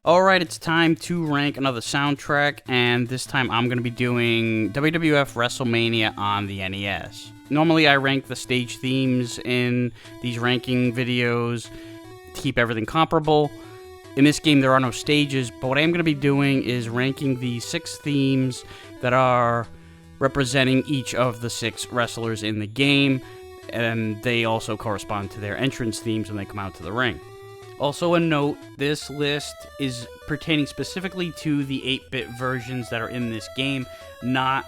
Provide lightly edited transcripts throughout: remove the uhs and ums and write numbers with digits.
Alright, it's time to rank another soundtrack, and this time I'm going to be doing WWF Wrestlemania on the NES. Normally I rank the stage themes in these ranking videos to keep everything comparable. In this game there are no stages, but what I am going to be doing is ranking the 6 themes that are representing each of the 6 wrestlers in the game, and they also correspond to their entrance themes when they come out to the ring. Also a note, this list is pertaining specifically to the 8-bit versions that are in this game, not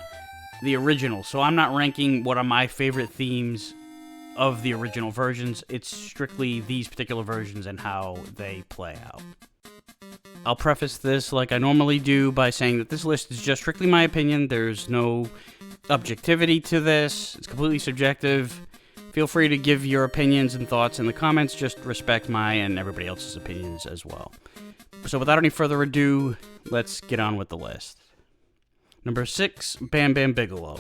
the original. So I'm not ranking what are my favorite themes of the original versions. It's strictly these particular versions and how they play out. I'll preface this like I normally do by saying that this list is just strictly my opinion. There's no objectivity to this. It's completely subjective. Feel free to give your opinions and thoughts in the comments. Just respect my and everybody else's opinions as well. So without any further ado, let's get on with the list. Number 6, Bam Bigelow.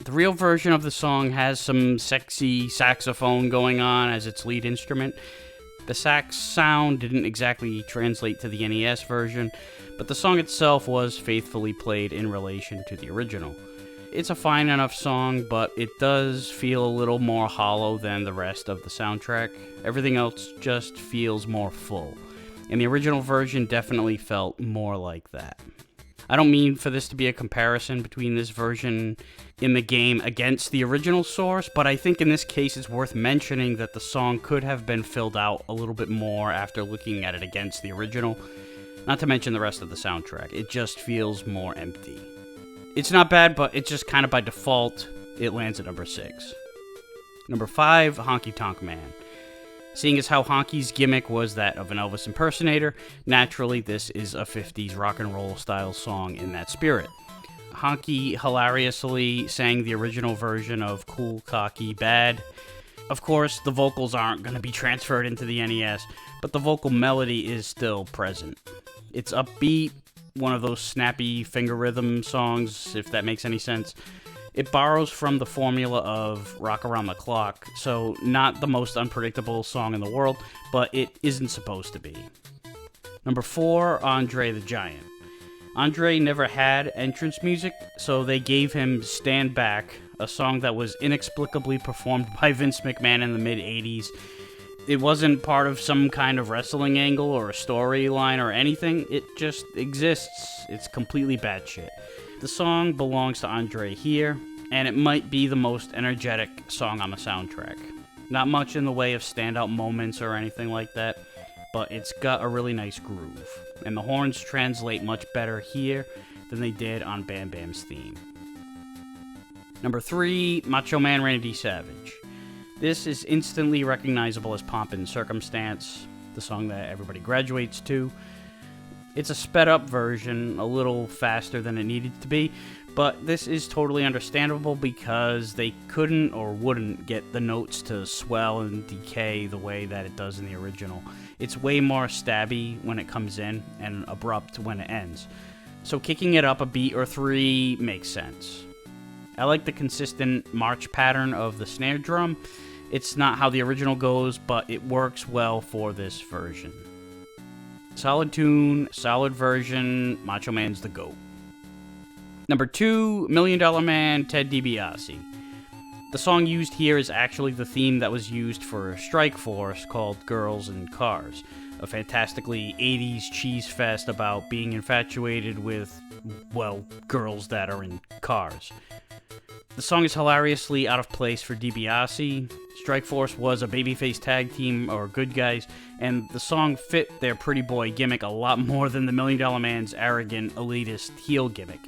The real version of the song has some sexy saxophone going on as its lead instrument. The sax sound didn't exactly translate to the NES version, but the song itself was faithfully played in relation to the original. It's a fine enough song, but it does feel a little more hollow than the rest of the soundtrack. Everything else just feels more full, and the original version definitely felt more like that. I don't mean for this to be a comparison between this version in the game against the original source, but I think in this case it's worth mentioning that the song could have been filled out a little bit more after looking at it against the original, not to mention the rest of the soundtrack. It just feels more empty. It's not bad, but it's just kind of by default, it lands at number 6. Number 5, Honky Tonk Man. Seeing as how Honky's gimmick was that of an Elvis impersonator, naturally this is a 50s rock and roll style song in that spirit. Honky hilariously sang the original version of Cool, Cocky, Bad. Of course, the vocals aren't going to be transferred into the NES, but the vocal melody is still present. It's upbeat, one of those snappy finger rhythm songs, if that makes any sense. It borrows from the formula of Rock Around the Clock, so not the most unpredictable song in the world, but it isn't supposed to be. Number 4, Andre the Giant. Andre never had entrance music, so they gave him Stand Back, a song that was inexplicably performed by Vince McMahon in the mid-80s. It wasn't part of some kind of wrestling angle or a storyline or anything. It just exists. It's completely batshit. The song belongs to Andre here, and it might be the most energetic song on the soundtrack. Not much in the way of standout moments or anything like that, but it's got a really nice groove, and the horns translate much better here than they did on Bam Bam's theme. Number 3, Macho Man Randy Savage. This is instantly recognizable as Pomp and Circumstance, the song that everybody graduates to. It's a sped up version, a little faster than it needed to be, but this is totally understandable because they couldn't or wouldn't get the notes to swell and decay the way that it does in the original. It's way more stabby when it comes in and abrupt when it ends. So kicking it up a beat or 3 makes sense. I like the consistent march pattern of the snare drum. It's not how the original goes, but it works well for this version. Solid tune, solid version, Macho Man's the GOAT. Number 2, $1 Million Man, Ted DiBiase. The song used here is actually the theme that was used for Strike Force called Girls and Cars, a fantastically 80s cheese fest about being infatuated with, well, girls that are in cars. The song is hilariously out of place for DiBiase. Strike Force was a babyface tag team, or good guys, and the song fit their pretty boy gimmick a lot more than the $1 Million Man's arrogant, elitist heel gimmick.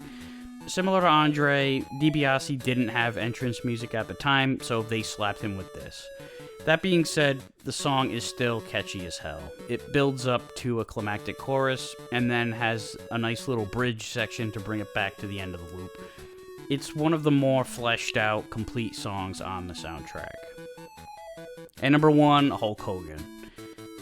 Similar to Andre, DiBiase didn't have entrance music at the time, so they slapped him with this. That being said, the song is still catchy as hell. It builds up to a climactic chorus, and then has a nice little bridge section to bring it back to the end of the loop. It's one of the more fleshed out, complete songs on the soundtrack. And number 1, Hulk Hogan.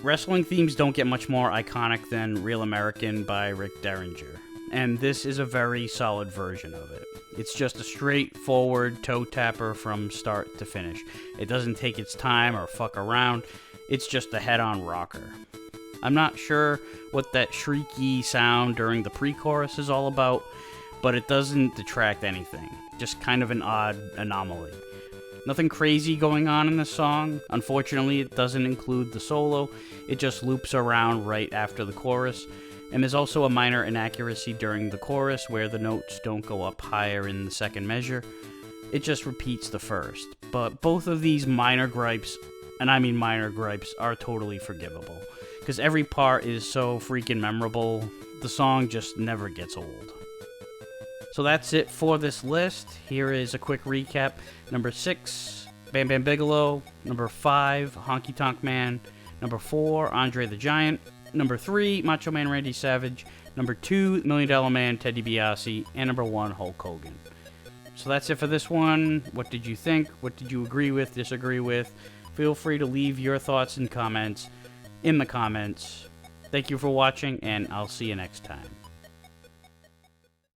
Wrestling themes don't get much more iconic than Real American by Rick Derringer, and this is a very solid version of it. It's just a straightforward toe tapper from start to finish. It doesn't take its time or fuck around. It's just a head-on rocker. I'm not sure what that shrieky sound during the pre-chorus is all about, but it doesn't detract anything. Just kind of an odd anomaly. Nothing crazy going on in this song. Unfortunately, it doesn't include the solo. It just loops around right after the chorus. And there's also a minor inaccuracy during the chorus where the notes don't go up higher in the second measure. It just repeats the first. But both of these minor gripes, and I mean minor gripes, are totally forgivable. Because every part is so freaking memorable, the song just never gets old. So that's it for this list. Here is a quick recap. Number 6, Bam Bam Bigelow. Number 5, Honky Tonk Man. Number 4, Andre the Giant. Number 3, Macho Man Randy Savage. Number 2, Million Dollar Man Ted DiBiase. And number 1, Hulk Hogan. So that's it for this one. What did you think? What did you agree with, disagree with? Feel free to leave your thoughts and comments in the comments. Thank you for watching, and I'll see you next time.